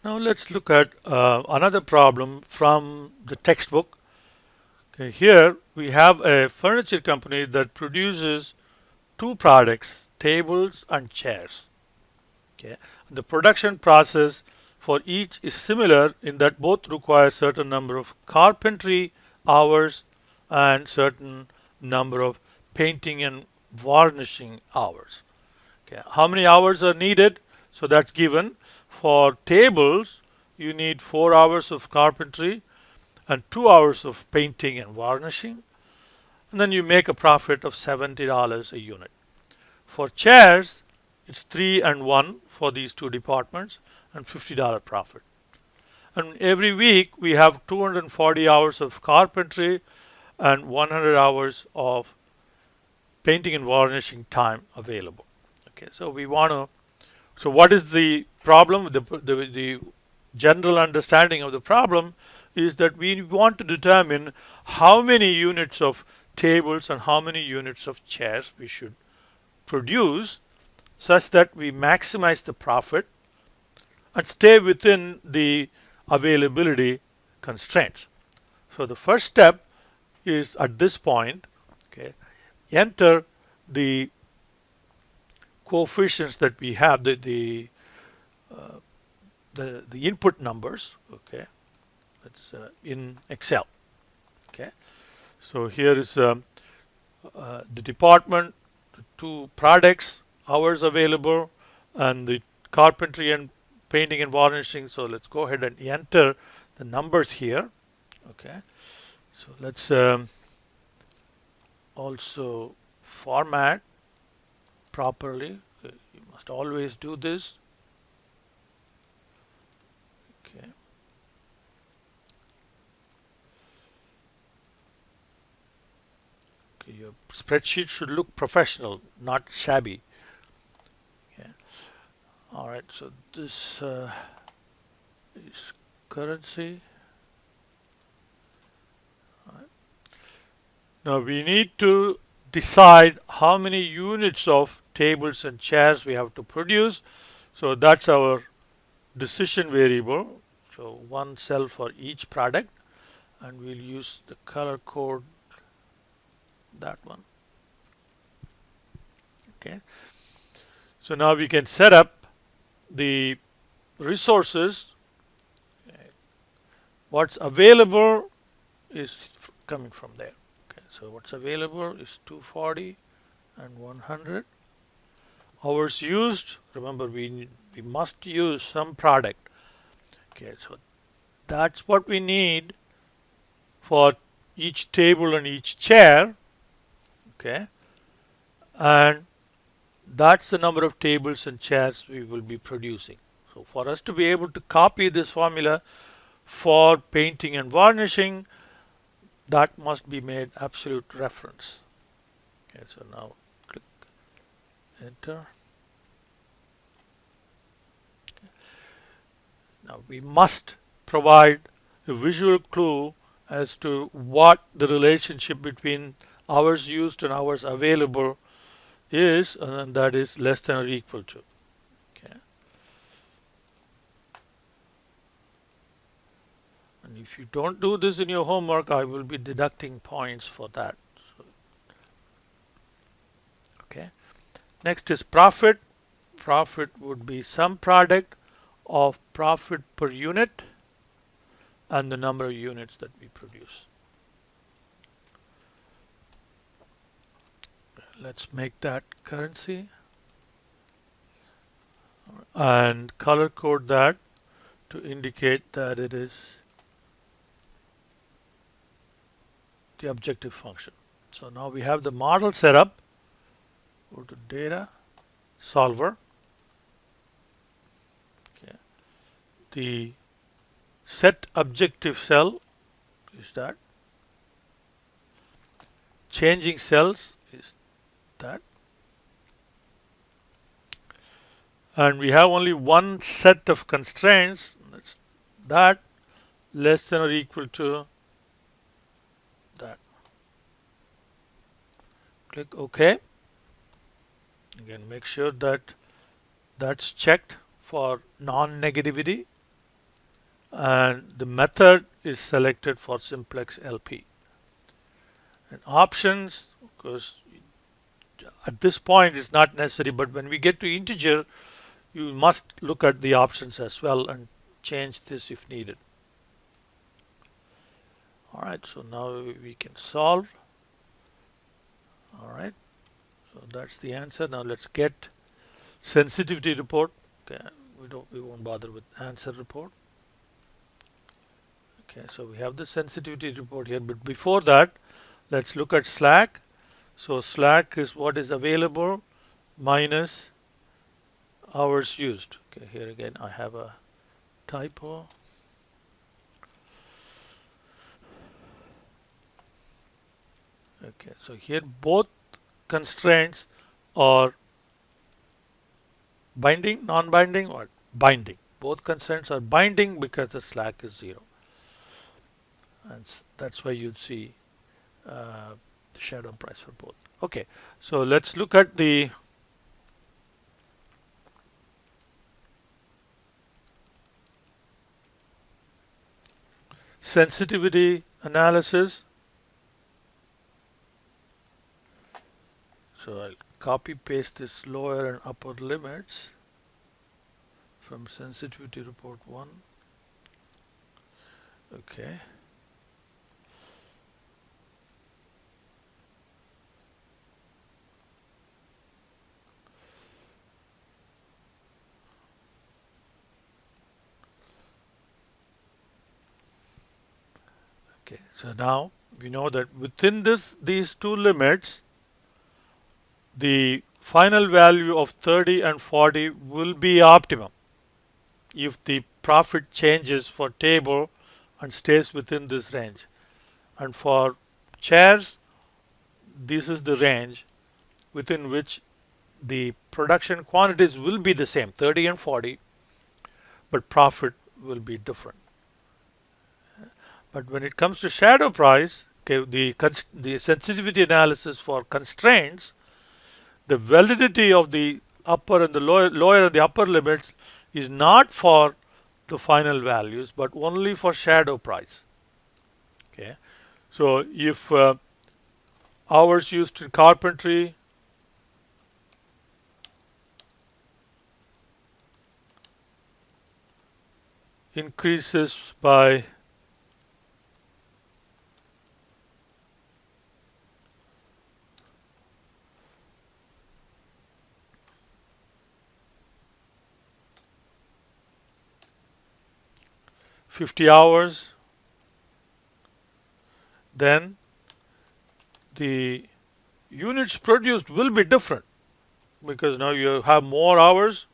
Now let's look at another problem from the textbook. Okay, here we have a furniture company that produces two products, tables and chairs. Okay. The production process for each is similar in that both require certain number of carpentry hours and certain number of painting and varnishing hours. Okay. How many hours are needed? So that's given. For tables, you need 4 hours of carpentry and 2 hours of painting and varnishing, and then you make a profit of $70 a unit. For chairs, it's 3 and 1 for these two departments and $50 profit. And every week we have 240 hours of carpentry and 100 hours of painting and varnishing time available. Okay, so we want to. So what is the problem? The general understanding of the problem is that we want to determine how many units of tables and how many units of chairs we should produce such that we maximize the profit and stay within the availability constraints. So the first step is at this point, okay, enter the coefficients that we have, the input numbers, okay, that's in Excel. Okay, so here is the department, the two products, hours available, and the carpentry and painting and varnishing. So let's go ahead and enter the numbers here. Okay, so let's also format properly. Okay. You must always do this. Okay. Okay, your spreadsheet should look professional, not shabby. Okay. All right, so this is currency. Now we need to decide how many units of tables and chairs we have to produce. So that's our decision variable. So one cell for each product, and we'll use the color code, that one. Okay. So now we can set up the resources. What's available is coming from there. Okay. So what's available is 240 and 100. Hours used, remember we must use some product. Okay, so that's what we need for each table and each chair. Okay, and that's the number of tables and chairs we will be producing. So for us to be able to copy this formula for painting and varnishing, that must be made absolute reference. Okay, so now click enter. Now we must provide a visual clue as to what the relationship between hours used and hours available is, and that is less than or equal to. Okay. And if you don't do this in your homework, I will be deducting points for that. So, okay. Next is profit. Profit would be some product of profit per unit and the number of units that we produce. Let's make that currency and color code that to indicate that it is the objective function. So now we have the model set up. Go to data, solver. Okay. The set objective cell is that. Changing cells is that. And we have only one set of constraints. That's that, less than or equal to that. Click OK. Again, make sure that that's checked for non-negativity. and the method is selected for simplex LP. And options, of course, at this point it's not necessary, but when we get to integer, you must look at the options as well and change this if needed. All right, so now we can solve. All right, so that's the answer. Now let's get sensitivity report. Okay, we won't bother with answer report. Okay, so we have the sensitivity report here, but before that, let's look at slack. So slack is what is available minus hours used. Okay, here again I have a typo. Okay, so here both constraints are binding, non-binding, or binding. Both constraints are binding because the slack is 0. And that's why you'd see the shadow price for both. Okay, so let's look at the sensitivity analysis. So I'll copy paste this lower and upper limits from sensitivity report 1. Okay. Okay, so now we know that within these two limits, the final value of 30 and 40 will be optimum if the profit changes for table and stays within this range. And for chairs, this is the range within which the production quantities will be the same, 30 and 40, but profit will be different. But when it comes to shadow price, okay, the sensitivity analysis for constraints, the validity of the upper and the lower and the upper limits is not for the final values, but only for shadow price. Okay, so if hours used in carpentry increases by 50 hours, then the units produced will be different because now you have more hours.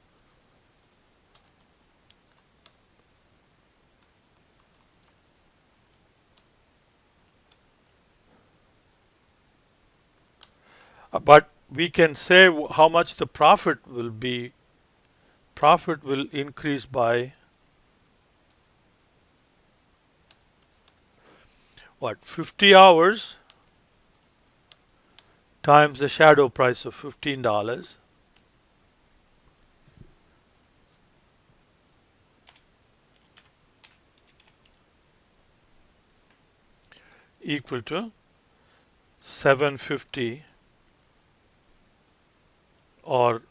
But we can say how much the profit will be. Profit will increase by what? 50 hours times the shadow price of $15 equal to 750, or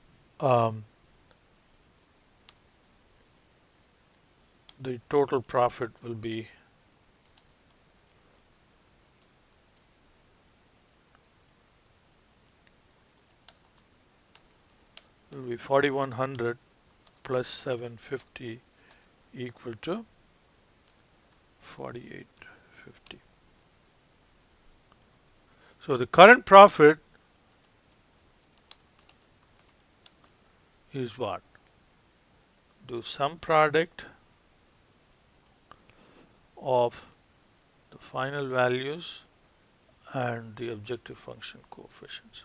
the total profit will be will be 4100 plus 750 equal to 4850. So the current profit is what? Do sum product of the final values and the objective function coefficients.